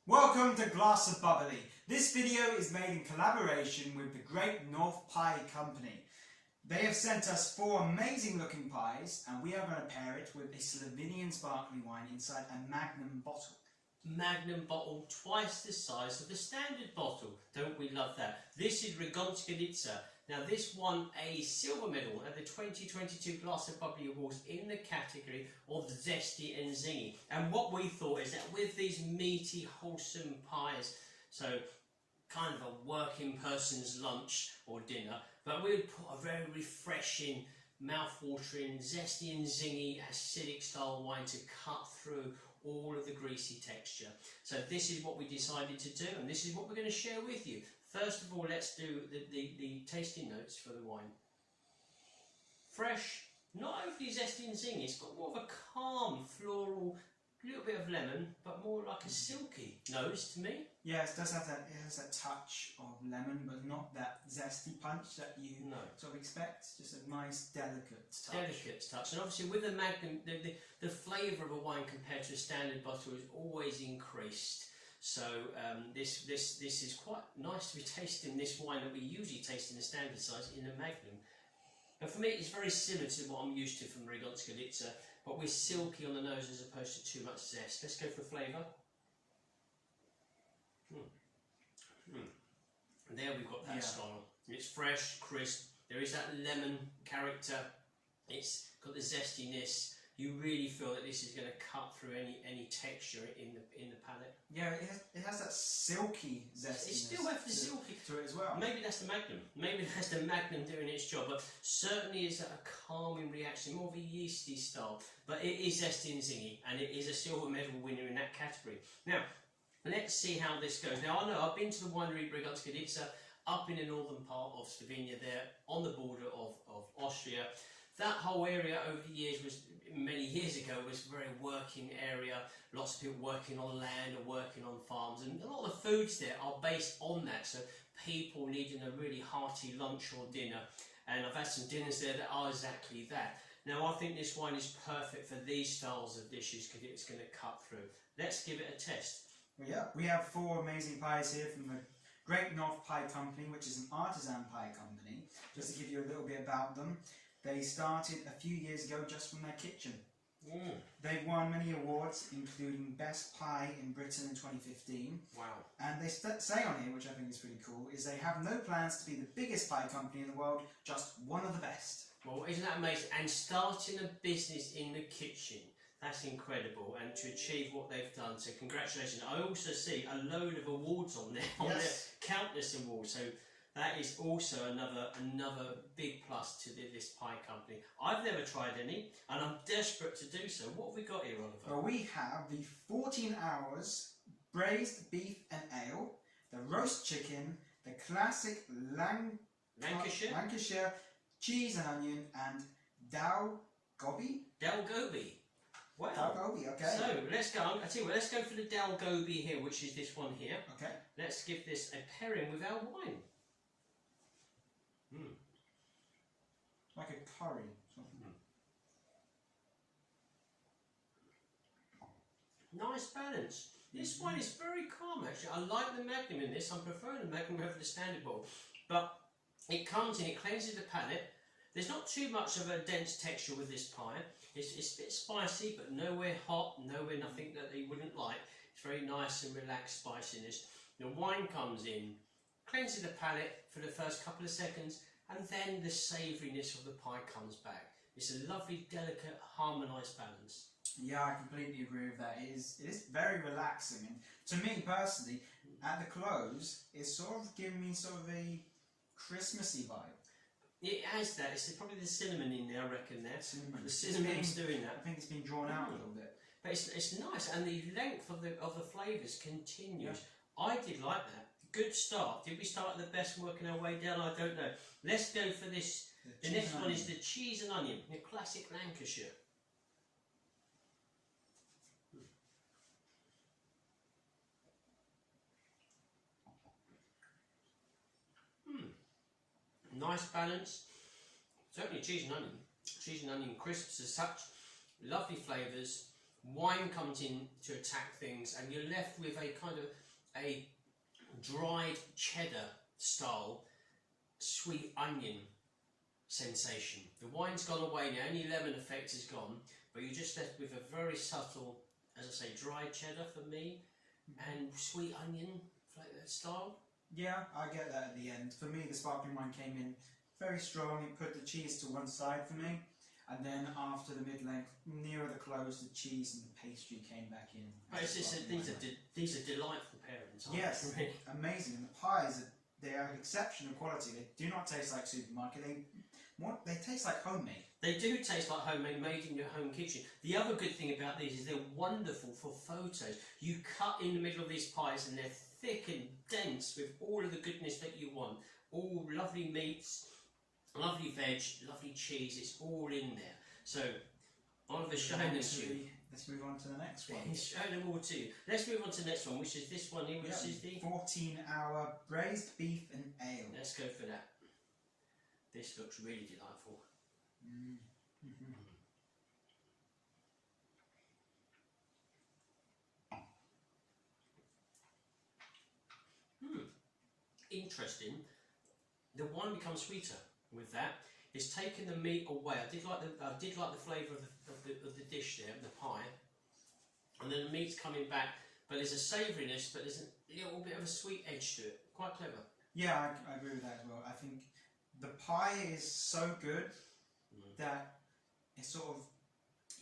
Welcome to Glass of Bubbly. This video is made in collaboration with the Great North Pie Company. They have sent us 4 amazing looking pies and we are going to pair it with a Slovenian sparkling wine inside a Magnum bottle. Magnum bottle twice the size of the standard bottle. Don't we love that? This is Ragonske. Now this won a silver medal at the 2022 Glass of Bubbly Awards in the category of Zesty and Zingy. And what we thought is that with these meaty, wholesome pies, so kind of a working person's lunch or dinner, but we would put a very refreshing, mouth-watering, zesty and zingy, acidic style wine to cut through all of the greasy texture. So this is what we decided to do, and this is what we're going to share with you. First of all, let's do the tasting notes for the wine. Fresh, not overly zesty and zingy. It's got more of a calm, floral, little bit of lemon, but more like a silky nose to me. Yeah, it does have that. It has that touch of lemon, but not that zesty punch that you sort of expect. Just a nice, delicate touch. Delicate touch, and obviously with the Magnum, the flavour of a wine compared to a standard bottle is always increased. So this is quite nice to be tasting this wine that we usually taste in the standard size in a Magnum. And for me, it's very similar to what I'm used to from Ragonske, but we're silky on the nose as opposed to too much zest. Let's go for flavour. And there we've got that style. It's fresh, crisp. There is that lemon character. It's got the zestiness. You really feel that this is going to cut through any texture in the palate. Yeah, it has that silky zestiness. It still has the silky to it as well. Maybe that's the Magnum. Maybe that's the Magnum doing its job. But certainly is a calming reaction, more of a yeasty style. But it is zesty and zingy, and it is a silver medal winner in that category. Now, let's see how this goes. Now, I know I've been to the winery Ragonske up in the northern part of Slovenia, there on the border of Austria. That whole area over the years many years ago was a very working area. Lots of people working on land or working on farms, and a lot of the foods there are based on that. So people needing a really hearty lunch or dinner, and I've had some dinners there that are exactly that. Now I think this wine is perfect for these styles of dishes because it's going to cut through. Let's give it a test. Well, yeah, we have 4 amazing pies here from the Great North Pie Company, which is an artisan pie company. Just to give you a little bit about them. They started a few years ago just from their kitchen. They've won many awards, including Best Pie in Britain in 2015. Wow. And they say on here, which I think is pretty cool, is they have no plans to be the biggest pie company in the world, just one of the best. Well, isn't that amazing? And starting a business in the kitchen, that's incredible, and to achieve what they've done, so congratulations. I also see a load of awards on there, countless awards, so that is also another big plus to this pie company. I've never tried any, and I'm desperate to do so. What have we got here, Oliver? Well, we have the 14 hours braised beef and ale, the roast chicken, the classic Lancashire cheese and onion, and dalgoby. Dalgoby. Wow. Dalgoby, okay. So let's go. I tell you what, let's go for the dalgoby here, which is this one here. Okay. Let's give this a pairing with our wine. Like a curry. Nice balance. This wine is very calm actually. I like the Magnum in this. I'm preferring the Magnum over the standard bottle. But it comes in, it cleanses the palate. There's not too much of a dense texture with this pie. It's a bit spicy, but nowhere hot, nowhere nothing that they wouldn't like. It's very nice and relaxed spiciness. The wine comes in, cleanses the palate for the first couple of seconds, and then the savouriness of the pie comes back. It's a lovely, delicate, harmonised balance. Yeah, I completely agree with that. It is very relaxing, and to me personally, at the close, it's sort of giving me sort of a Christmassy vibe. It has that. It's probably the cinnamon in there, I reckon. There, the cinnamon's doing that. I think it's been drawn out a little bit. But it's nice, and the length of the flavours continues. Yeah. I did like that. Good start. Did we start at the best, working our way down? I don't know. Let's go for this. The next one is the cheese and onion, the classic Lancashire. Nice balance. Certainly cheese and onion. Cheese and onion crisps as such. Lovely flavours. wine comes in to attack things, and you're left with a kind of a dried cheddar style sweet onion sensation. The wine's gone away now, any lemon effect is gone, but you're just left with a very subtle, as I say, dried cheddar for me, and sweet onion style. Yeah, I get that at the end. For me, the sparkling wine came in very strong. It put the cheese to one side for me, and then after the mid-length, nearer the close, the cheese and the pastry came back in. But it's just these are delightful pairings, aren't yes, they? amazing. And the pies, they are exceptional quality. They do not taste like supermarket. They taste like homemade. They do taste like homemade, made in your home kitchen. The other good thing about these is they're wonderful for photos. You cut in the middle of these pies and they're thick and dense with all of the goodness that you want. All lovely meats, lovely veg, lovely cheese, it's all in there. So, Oliver's showing this to you. Let's move on to the next one. He's showing them all to you. Let's move on to the next one, which is this one here, which is the 14-hour braised beef and ale. Let's go for that. This looks really delightful. Interesting. The wine becomes sweeter with that. It's taken the meat away. I did like the flavour of the dish there, the pie, and then the meat's coming back. But there's a savouriness, but there's a little bit of a sweet edge to it. Quite clever. Yeah, I agree with that as well. I think the pie is so good that it's sort of,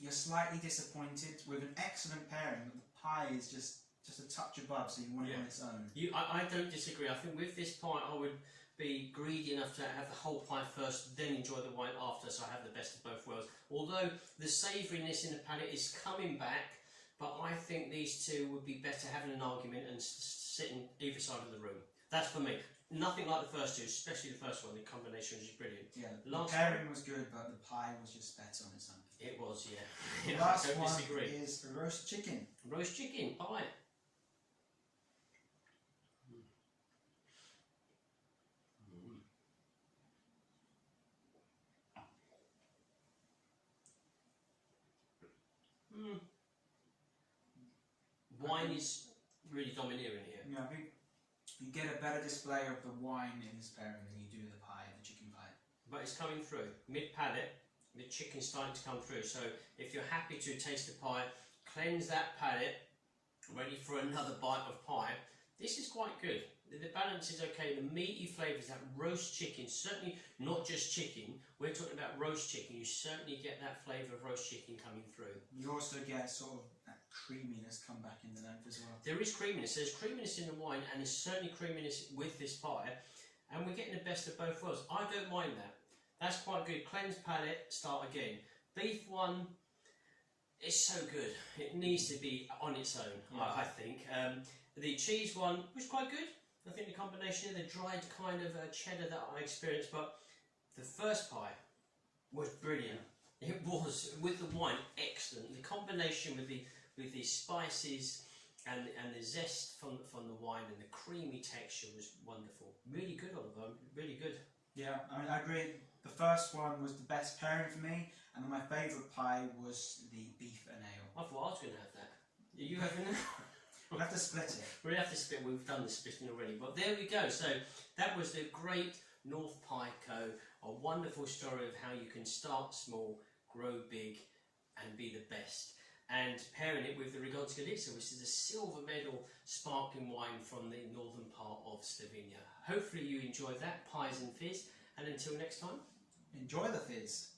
you're slightly disappointed with an excellent pairing, but the pie is just a touch above, so you want it on its own. I don't disagree. I think with this pie, I would be greedy enough to have the whole pie first, then enjoy the wine after, so I have the best of both worlds. Although the savouriness in the palate is coming back, but I think these two would be better having an argument and sitting either side of the room. That's for me. Nothing like the first two, especially the first one. The combination was brilliant. Yeah, the pairing was good, but the pie was just better on its own. It was, yeah. The last I don't one disagree. is roast chicken. Roast chicken pie. Wine is really domineering here. Yeah, I think you get a better display of the wine in this pairing than you do the pie, the chicken pie. But it's coming through. Mid-palate, the chicken's starting to come through. So if you're happy to taste the pie, cleanse that palate, ready for another bite of pie. This is quite good. The balance is okay. The meaty flavours, that roast chicken, certainly not just chicken. We're talking about roast chicken. You certainly get that flavour of roast chicken coming through. You also get sort of that creaminess come back in the length as well. There is creaminess. There's creaminess in the wine, and there's certainly creaminess with this pie. And we're getting the best of both worlds. I don't mind that. That's quite good. Cleanse palate, start again. Beef one, it's so good. It needs to be on its own, I think. The cheese one was quite good. I think the combination of the dried kind of cheddar that I experienced, but the first pie was brilliant. It was, with the wine, excellent. The combination with the spices and the zest from the wine and the creamy texture was wonderful. Really good, Oliver. Really good. Yeah, I mean, I agree. The first one was the best pairing for me, and my favourite pie was the beef and ale. I thought I was going to have that. Are you having that? We'll have to split it. We'll have to split. We've done the splitting already. But there we go. So that was the great North Pie Co. A wonderful story of how you can start small, grow big, and be the best. And pairing it with the Ragonske, which is a silver medal sparkling wine from the northern part of Slovenia. Hopefully you enjoyed that, Pies and Fizz. And until next time, enjoy the fizz.